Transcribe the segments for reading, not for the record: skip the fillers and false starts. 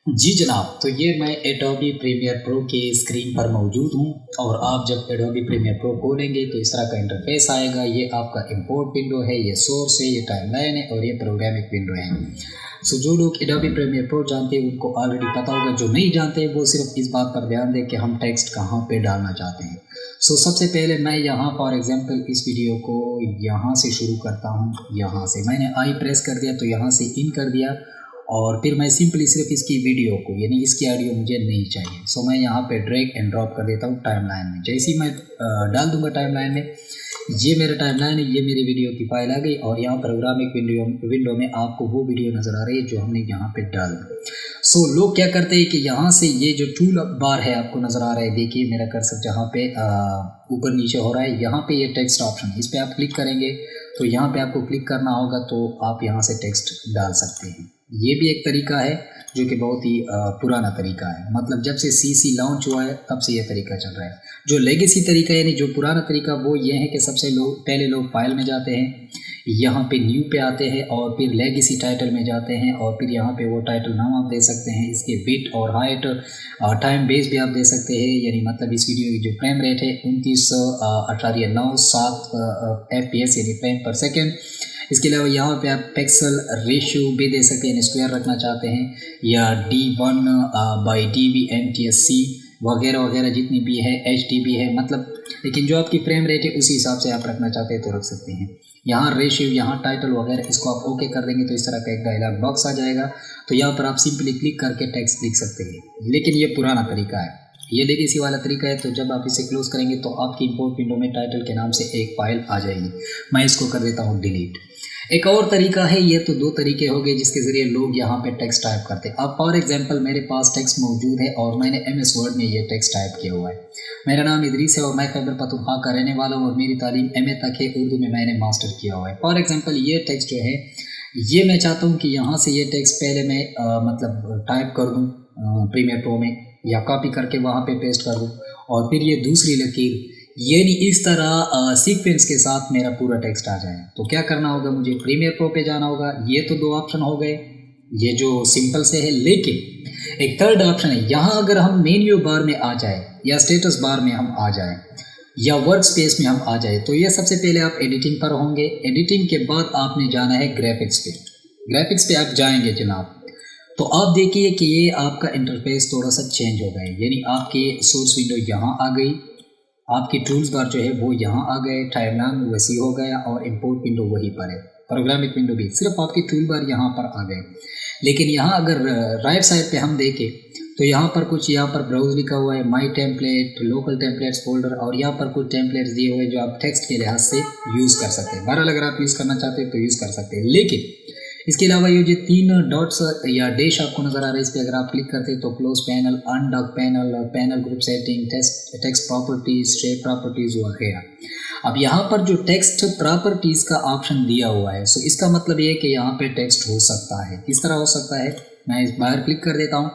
जी जनाब, तो ये मैं एडोबी प्रीमियर प्रो के स्क्रीन पर मौजूद हूँ और आप जब एडोबी प्रीमियर प्रो खोलेंगे तो इस तरह का इंटरफेस आएगा। ये आपका इंपोर्ट विंडो है, ये सोर्स है, ये टाइमलाइन है और ये प्रोग्रामिंग विंडो है। सो जो लोग एडोबी प्रीमियर प्रो जानते हैं उनको ऑलरेडी पता होगा, जो नहीं जानते वो सिर्फ इस बात पर ध्यान दें कि हम टेक्स्ट कहाँ पे डालना चाहते हैं। सो सबसे पहले मैं यहाँ फॉर एग्जांपल इस वीडियो को यहाँ से शुरू करता हूँ। यहाँ से मैंने आई प्रेस कर दिया तो यहाँ से इन कर दिया और फिर मैं सिंपली सिर्फ इसकी वीडियो को यानी इसकी ऑडियो मुझे नहीं चाहिए। सो मैं यहाँ पे ड्रैग एंड ड्रॉप कर देता हूँ टाइमलाइन में। जैसे ही मैं डाल दूंगा टाइमलाइन में, ये मेरा टाइमलाइन है, ये मेरी वीडियो की फाइल आ गई और यहाँ प्रोग्रामिंग विंडो में आपको वो वीडियो नज़र आ रही है जो हमने यहाँ पे डाल दी। सो लोग क्या करते हैं कि यहाँ से ये जो टूल बार है आपको नज़र आ रहा है, देखिए मेरा कर्सर जहाँ पे ऊपर नीचे हो रहा है, यहाँ पे ये टेक्स्ट ऑप्शन, इस पर आप क्लिक करेंगे तो यहाँ पे आपको क्लिक करना होगा तो आप यहाँ से टेक्स्ट डाल सकते हैं। ये भी एक तरीका है जो कि बहुत ही पुराना तरीका है, मतलब जब से सीसी लॉन्च हुआ है तब से ये तरीका चल रहा है। जो लेगेसी तरीका यानी जो पुराना तरीका वो ये है कि सबसे पहले लोग फाइल में जाते हैं, यहाँ पे न्यू पे आते हैं और फिर लेगेसी टाइटल में जाते हैं और फिर यहाँ पे वो टाइटल नाम आप दे सकते हैं, इसके बिट और हाइट टाइम बेस भी आप दे सकते हैं, यानी मतलब इस वीडियो की जो फ्रेम रेट है 29/9/7 FPS यानी फ्रेम पर सेकेंड। इसके अलावा यहाँ पे आप पिक्सल रेशियो भी दे सकते हैं, स्क्वायर रखना चाहते हैं या D1/dB NTSC वगैरह वगैरह जितनी भी है, HDB है, मतलब लेकिन जो आपकी फ्रेम रेट है उसी हिसाब से आप रखना चाहते हैं तो रख सकते हैं। यहाँ रेशियो, यहाँ टाइटल वगैरह इसको आप ओके कर देंगे तो इस तरह का एक डायलॉग बॉक्स आ जाएगा। तो यहाँ पर आप सिंपली क्लिक करके टेक्स्ट लिख सकते हैं, लेकिन ये पुराना तरीका है, ये लेगेसी वाला तरीका है। तो जब आप इसे क्लोज करेंगे तो आपकी इंपोर्ट विंडो में टाइटल के नाम से एक फाइल आ जाएगी। मैं इसको कर देता हूँ डिलीट। एक और तरीका है, ये तो दो तरीके हो गए जिसके ज़रिए लोग यहाँ पे टेक्स्ट टाइप करते हैं। अब फॉर एग्जांपल मेरे पास टेक्स्ट मौजूद है और मैंने MS वर्ड में ये टेक्स्ट टाइप किया हुआ है। मेरा नाम इदरीस है और मैं खैबर पख्तूनख्वा का रहने वाला हूँ और मेरी तालीम MA तक है, उर्दू में मैंने मास्टर किया हुआ है। फॉर एग्जाम्पल ये टेक्स्ट जो है ये मैं चाहता हूँ कि यहाँ से ये टेक्स्ट पहले मैं मतलब टाइप कर दूँ प्रीमियर प्रो में या कॉपी करके वहाँ पे पेस्ट कर दूँ और फिर ये दूसरी लकीर यानी इस तरह सीक्वेंस के साथ मेरा पूरा टेक्स्ट आ जाए। तो क्या करना होगा, मुझे प्रीमियर प्रो पे जाना होगा। ये तो दो ऑप्शन हो गए, ये जो सिंपल से है, लेकिन एक थर्ड ऑप्शन है। यहाँ अगर हम मेन्यू बार में आ जाए या स्टेटस बार में हम आ जाए या वर्क स्पेस में हम आ जाए तो ये सबसे पहले आप एडिटिंग पर होंगे। एडिटिंग के बाद आपने जाना है ग्राफिक्स पे। ग्राफिक्स पे आप जाएंगे जनाब तो आप देखिए कि ये आपका इंटरफेस थोड़ा सा चेंज हो गया है, यानी आपके सोर्स विंडो यहाँ आ गई, आपकी टूल्स बार जो है वो यहाँ आ गए, टाइमलाइन वैसी हो गया और इंपोर्ट विंडो वहीं पर है, प्रोग्रामिंग विंडो भी, सिर्फ आपकी टूल बार यहाँ पर आ गए। लेकिन यहाँ अगर राइट साइड पे हम देखें तो यहाँ पर कुछ, यहाँ पर ब्राउज लिखा हुआ है, माई टेम्पलेट, लोकल टेम्पलेट्स फोल्डर और यहाँ पर कुछ टेम्पलेट्स दिए हुए जो आप टेक्स्ट के लिहाज से यूज़ कर सकते हैं। बहरहाल अगर आप यूज़ करना चाहते हैं तो यूज़ कर सकते हैं। लेकिन इसके अलावा ये जो तीन डॉट्स या डैश आपको नज़र आ रहा है, इस पर अगर आप क्लिक करते हैं तो close panel, undock panel, panel group setting, text properties, shape properties वगैरह। अब यहाँ पर जो टेक्स्ट प्रॉपर्टीज़ का ऑप्शन दिया हुआ है, सो इसका मतलब ये है कि यहाँ पे टेक्स्ट हो सकता है। किस तरह हो सकता है, मैं इस बाहर क्लिक कर देता हूँ।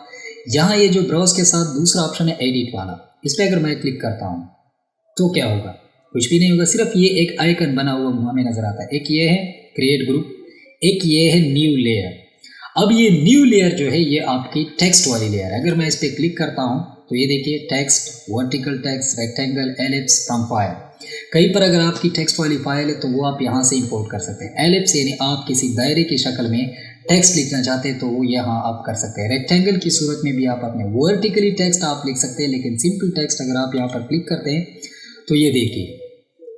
यहाँ ये जो ब्राउज के साथ दूसरा ऑप्शन है एडिट वाला, इस पर अगर मैं क्लिक करता हूँ तो क्या होगा, कुछ भी नहीं होगा, सिर्फ ये एक आइकन बना हुआ हमें नज़र आता है। एक ये है क्रिएट ग्रुप, एक ये है न्यू लेयर। अब ये न्यू लेयर जो है ये आपकी टेक्स्ट वाली लेयर है। अगर मैं इस पर क्लिक करता हूँ तो ये देखिए text, vertical text, rectangle, ellipse, from file. कहीं पर अगर आपकी टेक्स्ट वाली फाइल है तो वो आप यहाँ से इंपोर्ट कर सकते हैं। एलिप्स यानी आप किसी दायरे की शक्ल में टेक्स्ट लिखना चाहते हैं तो वो यहाँ आप कर सकते हैं। रेक्टेंगल की सूरत में भी आप अपने वर्टिकली टेक्स्ट आप लिख सकते हैं, लेकिन सिंपल टेक्स्ट अगर आप यहाँ पर क्लिक करते हैं तो ये देखिए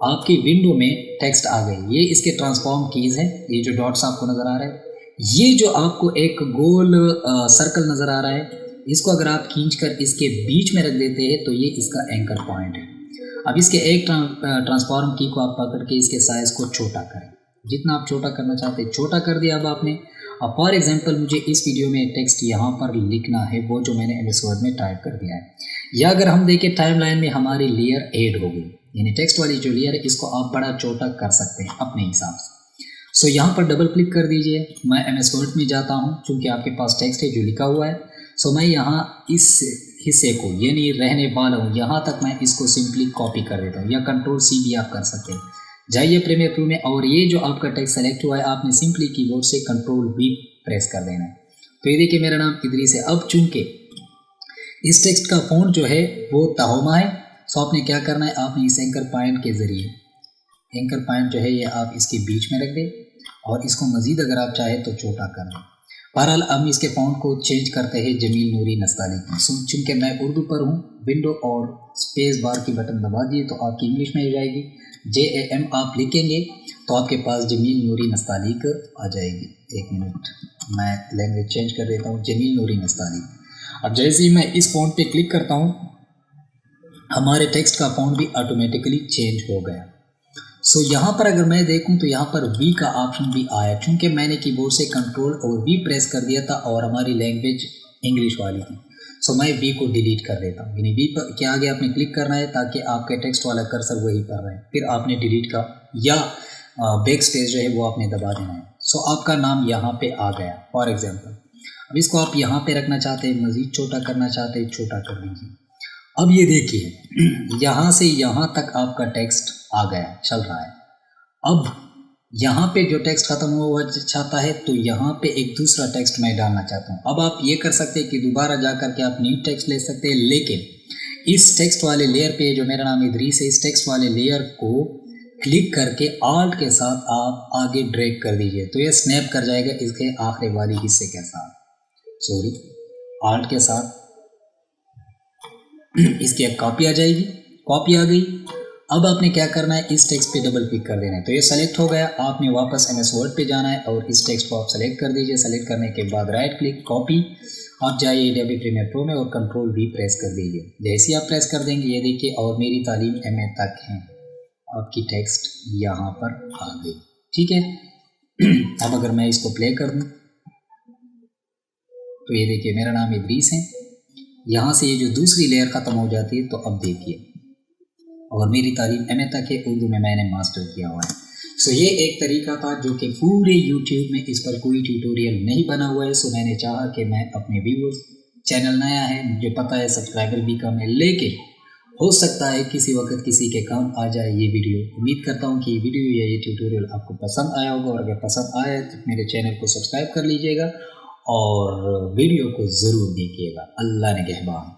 आपकी विंडो में टेक्स्ट आ गई। ये इसके ट्रांसफॉर्म कीज़ हैं, ये जो डॉट्स आपको नज़र आ रहा है, ये जो आपको एक गोल सर्कल नज़र आ रहा है, इसको अगर आप खींचकर इसके बीच में रख देते हैं तो ये इसका एंकर पॉइंट है। अब इसके एक ट्रांसफॉर्म की को आप पकड़ के इसके साइज़ को छोटा करें, जितना आप छोटा करना चाहते हैं छोटा कर दिया। अब आपने, अब फॉर एग्जांपल मुझे इस वीडियो में टेक्स्ट यहाँ पर लिखना है, वो जो मैंने MS वर्ड में टाइप कर दिया है, या अगर हम देखें टाइमलाइन में हमारी लेयर ऐड हो गई, यानी टेक्स्ट वाली जो लेयर है इसको आप बड़ा छोटा कर सकते हैं अपने हिसाब से। सो यहाँ पर डबल क्लिक कर दीजिए। मैं MS वर्ड में जाता हूँ, चूँकि आपके पास टेक्स्ट है जो लिखा हुआ है। सो मैं यहाँ इस हिस्से को यानी रहने वाला हूँ यहाँ तक मैं इसको सिंपली कॉपी कर देता हूँ, या Ctrl+C भी आप कर सकते हैं। जाइए प्रीमियर प्रो में और ये जो आपका टेक्स्ट सेलेक्ट हुआ है आपने सिंपली कीबोर्ड से Ctrl+V प्रेस कर देना है। तो ये देखिए मेरा नाम इदरीस है। अब चूंकि इस टेक्स्ट का फ़ॉन्ट जो है वो तहोमा है, सो आपने क्या करना है, आपने इस एंकर पॉइंट के ज़रिए, एंकर पॉइंट जो है ये आप इसके बीच में रख दें और इसको मज़ीद अगर आप चाहें तो छोटा कर दें। बहरहाल हम इसके फ़ॉन्ट को चेंज करते हैं जमील नूरी नस्ताली की। चूँकि मैं उर्दू पर हूँ, विंडो और स्पेस बार की बटन दबा दिए तो आपकी इंग्लिश में हो जाएगी। JAM आप लिखेंगे तो आपके पास जमील नूरी नस्तालिक आ जाएगी। एक मिनट, मैं लैंग्वेज चेंज कर देता हूँ, जमील नूरी नस्तालिक। अब जैसे ही मैं इस फ़ॉन्ट पे क्लिक करता हूँ, हमारे टेक्स्ट का फ़ॉन्ट भी ऑटोमेटिकली चेंज हो गया। सो यहाँ पर अगर मैं देखूँ तो यहाँ पर V का ऑप्शन भी आया, क्योंकि मैंने कीबोर्ड से कंट्रोल और V प्रेस कर दिया था और हमारी लैंग्वेज इंग्लिश वाली थी। सो मैं V को डिलीट कर देता हूँ। यानी V पर क्या आगे आपने क्लिक करना है ताकि आपके टेक्स्ट वाला कर्सर वही पर रहे, फिर आपने डिलीट का या बैक स्पेस जो है वो आपने दबा देना है। सो आपका नाम यहाँ पे आ गया फॉर एग्जाम्पल। अब इसको आप यहाँ पे रखना चाहते हैं, मज़ीद छोटा करना चाहते हैं, छोटा कर दीजिए। अब ये देखिए यहाँ से यहाँ तक आपका टेक्स्ट आ गया, चल रहा है। अब यहाँ पे जो टेक्स्ट ख़त्म हुआ चाहता है तो यहाँ पे एक दूसरा टेक्स्ट मैं डालना चाहता हूँ। अब आप ये कर सकते हैं कि दोबारा जा कर के आप न्यू टेक्स्ट ले सकते हैं, लेकिन इस टेक्स्ट वाले लेयर पे जो मेरा नाम इदरीस है, इस टेक्स्ट वाले लेयर को क्लिक करके आल्ट के साथ आप आगे ड्रैग कर दीजिए तो ये स्नैप कर जाएगा इसके आखिरी वाली हिस्से के साथ। सॉरी, आल्ट के साथ इसकी एक कॉपी आ जाएगी, कॉपी आ गई। अब आपने क्या करना है, इस टेक्स्ट पे डबल क्लिक कर देना है तो ये सेलेक्ट हो गया। आपने वापस MS वर्ड पे जाना है और इस टेक्स्ट को आप सेलेक्ट कर दीजिए। सेलेक्ट करने के बाद राइट क्लिक, कॉपी, आप जाइए Adobe Premiere Pro में और कंट्रोल V प्रेस कर दीजिए। जैसे ही आप प्रेस कर देंगे ये देखिए और मेरी तालीम MA तक है, आपकी टेक्स्ट यहाँ पर आ गई। ठीक है। अब अगर मैं इसको प्ले कर दूँ तो ये देखिए मेरा नाम इदरीस है। यहाँ से ये जो दूसरी लेयर ख़त्म हो जाती है तो अब देखिए, और मेरी तालीम MA तक है, उर्दू में मैंने मास्टर किया हुआ है। सो ये एक तरीका था जो कि पूरे YouTube में इस पर कोई ट्यूटोरियल नहीं बना हुआ है। सो मैंने चाहा कि मैं अपने व्यूअर्स, चैनल नया है, मुझे पता है सब्सक्राइबर भी कम है, लेकिन हो सकता है किसी वक्त किसी के काम आ जाए ये वीडियो। उम्मीद करता हूँ कि ये वीडियो या ये ट्यूटोरियल आपको पसंद आया होगा, और अगर पसंद आया तो मेरे चैनल को सब्सक्राइब कर लीजिएगा और वीडियो को ज़रूर देखिएगा। अल्लाह ने कहबान।